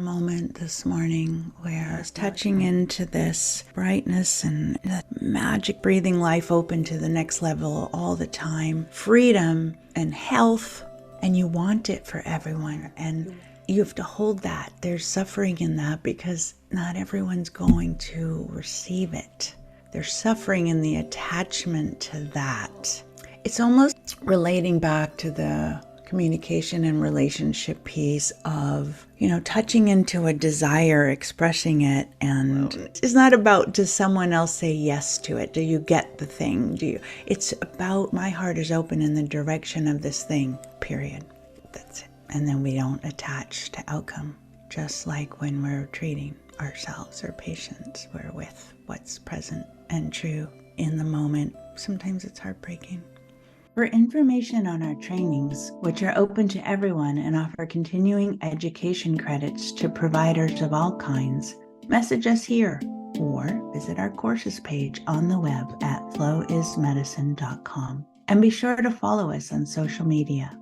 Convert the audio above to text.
moment this morning where I was touching into this brightness and that magic, breathing life open to the next level all the time, freedom and health, and you want it for everyone. And you have to hold that. There's suffering in that because not everyone's going to receive it. There's suffering in the attachment to that. It's almost relating back to the communication and relationship piece of, touching into a desire, expressing it. And it's not about, does someone else say yes to it? Do you get the thing? It's about, my heart is open in the direction of this thing, period. That's it. And then we don't attach to outcome. Just like when we're treating ourselves or patients, we're with what's present and true in the moment. Sometimes it's heartbreaking. For information on our trainings, which are open to everyone and offer continuing education credits to providers of all kinds, message us here or visit our courses page on the web at flowismedicine.com. And be sure to follow us on social media.